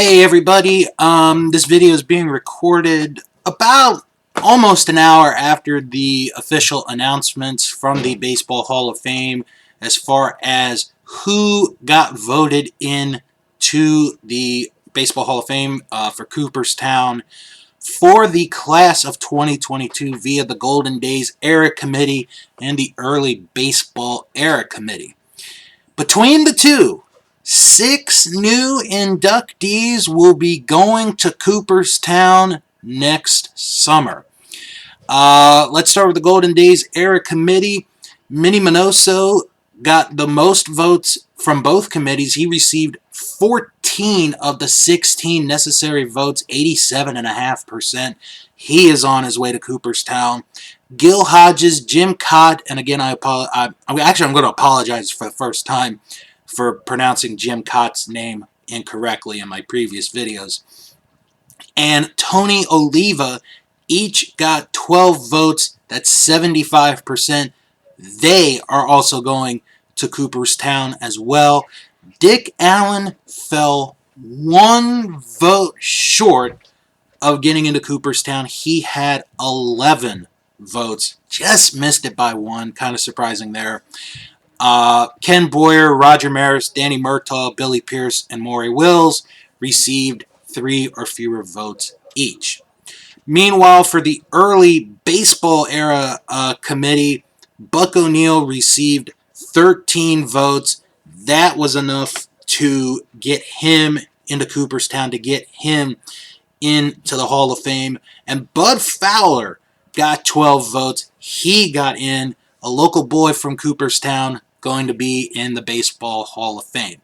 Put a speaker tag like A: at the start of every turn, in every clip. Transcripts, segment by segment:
A: Hey everybody, this video is being recorded about almost an hour after the official announcements from the Baseball Hall of Fame as far as who got voted in to the Baseball Hall of Fame for Cooperstown for the class of 2022 via the Golden Days Era Committee and the Early Baseball Era Committee. Between the two, 6 new inductees will be going to Cooperstown next summer. Let's start with the Golden Days Era Committee. Minnie Minoso got the most votes from both committees. He received 14 of the 16 necessary votes, 87.5%. He is on his way to Cooperstown. Gil Hodges, Jim Cott, and again, I'm going to apologize for the first time for pronouncing Jim Cott's name incorrectly in my previous videos. And Tony Oliva each got 12 votes. That's 75%. They are also going to Cooperstown as well. Dick Allen fell 1 vote short of getting into Cooperstown. He had 11 votes. Just missed it by 1. Kind of surprising there. Ken Boyer, Roger Maris, Danny Murtaugh, Billy Pierce, and Maury Wills received 3 or fewer votes each. Meanwhile, for the early baseball era committee, Buck O'Neil received 13 votes. That was enough to get him into Cooperstown, to get him into the Hall of Fame. And Bud Fowler got 12 votes. He got in. A local boy from Cooperstown, going to be in the Baseball Hall of Fame.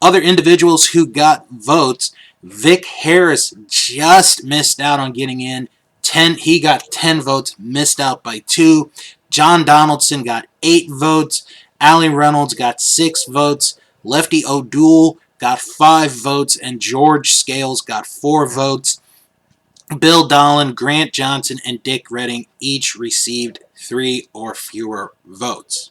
A: Other individuals who got votes, Vic Harris just missed out on getting in. He got 10 votes, missed out by 2. John Donaldson got 8 votes. Allie Reynolds got 6 votes. Lefty O'Doul got 5 votes, and George Scales got 4 votes. Bill Dolan, Grant Johnson, and Dick Redding each received 3 or fewer votes.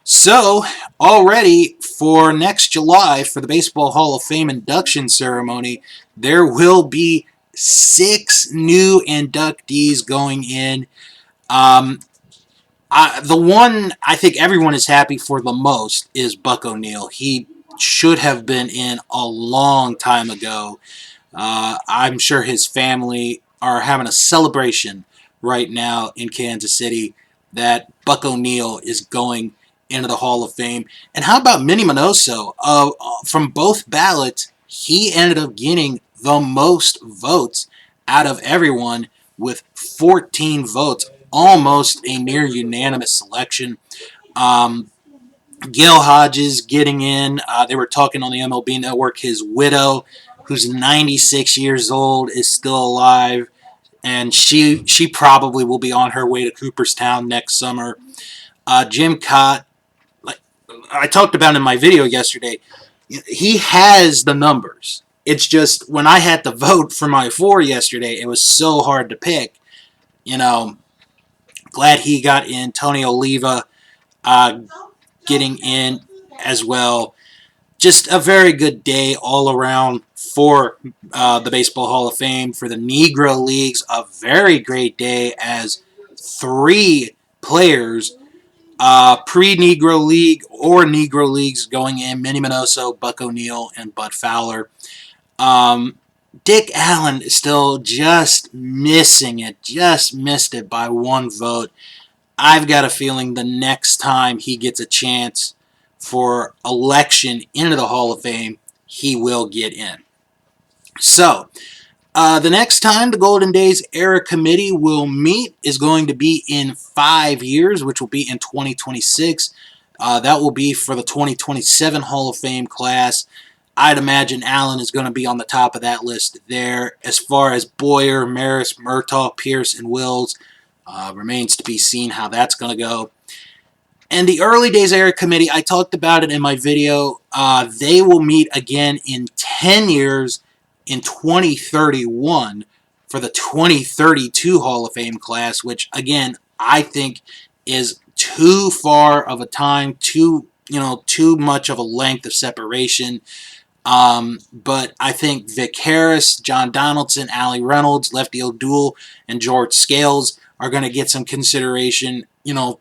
A: So, already for next July, for the Baseball Hall of Fame induction ceremony, there will be 6 new inductees going in. The one I think everyone is happy for the most is Buck O'Neil. He should have been in a long time ago. I'm sure his family are having a celebration right now in Kansas City that Buck O'Neil is going into the Hall of Fame. And how about Minnie Minoso? From both ballots, he ended up getting the most votes out of everyone with 14 votes. Almost a near unanimous selection. Gil Hodges getting in. They were talking on the MLB Network. His widow, who's 96 years old, is still alive, and she probably will be on her way to Cooperstown next summer. Jim Cott, like I talked about in my video yesterday, he has the numbers. It's just when I had to vote for my 4 yesterday, it was so hard to pick. Glad he got in. Tony Oliva getting in as well. Just a very good day all around for the Baseball Hall of Fame. For the Negro Leagues, a very great day as 3 players, pre-Negro League or Negro Leagues going in. Minnie Minoso, Buck O'Neil, and Bud Fowler. Dick Allen is still just missing it. Just missed it by 1 vote. I've got a feeling the next time he gets a chance for election into the Hall of Fame, he will get in. So, the next time the Golden Days Era Committee will meet is going to be in 5 years, which will be in 2026. That will be for the 2027 Hall of Fame class. I'd imagine Allen is going to be on the top of that list there. As far as Boyer, Maris, Murtaugh, Pierce, and Wills, remains to be seen how that's going to go. And the Early Days Era Committee, I talked about it in my video. They will meet again in 10 years in 2031 for the 2032 Hall of Fame class, which, again, I think is too far of a time, too much of a length of separation. But I think Vic Harris, John Donaldson, Allie Reynolds, Lefty O'Doul, and George Scales are going to get some consideration,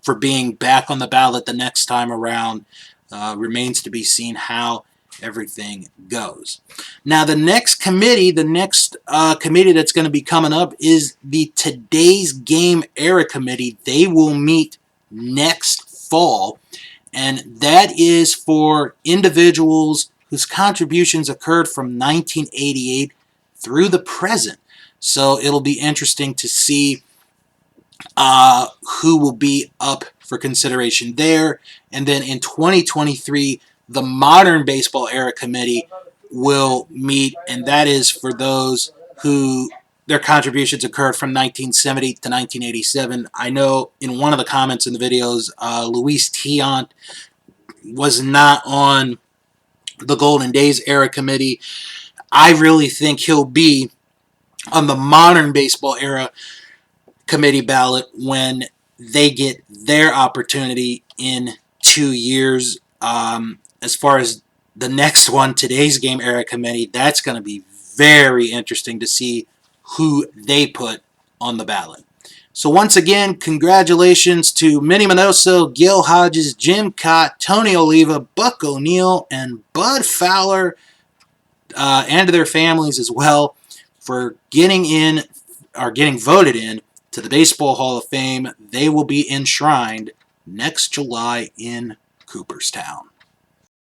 A: for being back on the ballot the next time around. Remains to be seen how everything goes. Now, the next committee that's going to be coming up is the Today's Game Era Committee. They will meet next fall, and that is for individuals whose contributions occurred from 1988 through the present. So it'll be interesting to see who will be up for consideration there. And then in 2023, the Modern Baseball Era Committee will meet, and that is for those who their contributions occurred from 1970 to 1987. I know in one of the comments in the videos, Luis Tiant was not on the Golden Days Era Committee. I really think he'll be on the Modern Baseball Era Committee ballot when they get their opportunity in 2 years. As far as the next one, Today's Game Era Committee, that's going to be very interesting to see who they put on the ballot. So once again, congratulations to Minnie Minoso, Gil Hodges, Jim Cott, Tony Oliva, Buck O'Neill, and Bud Fowler, and to their families as well, for getting voted in to the Baseball Hall of Fame. They will be enshrined next July in Cooperstown.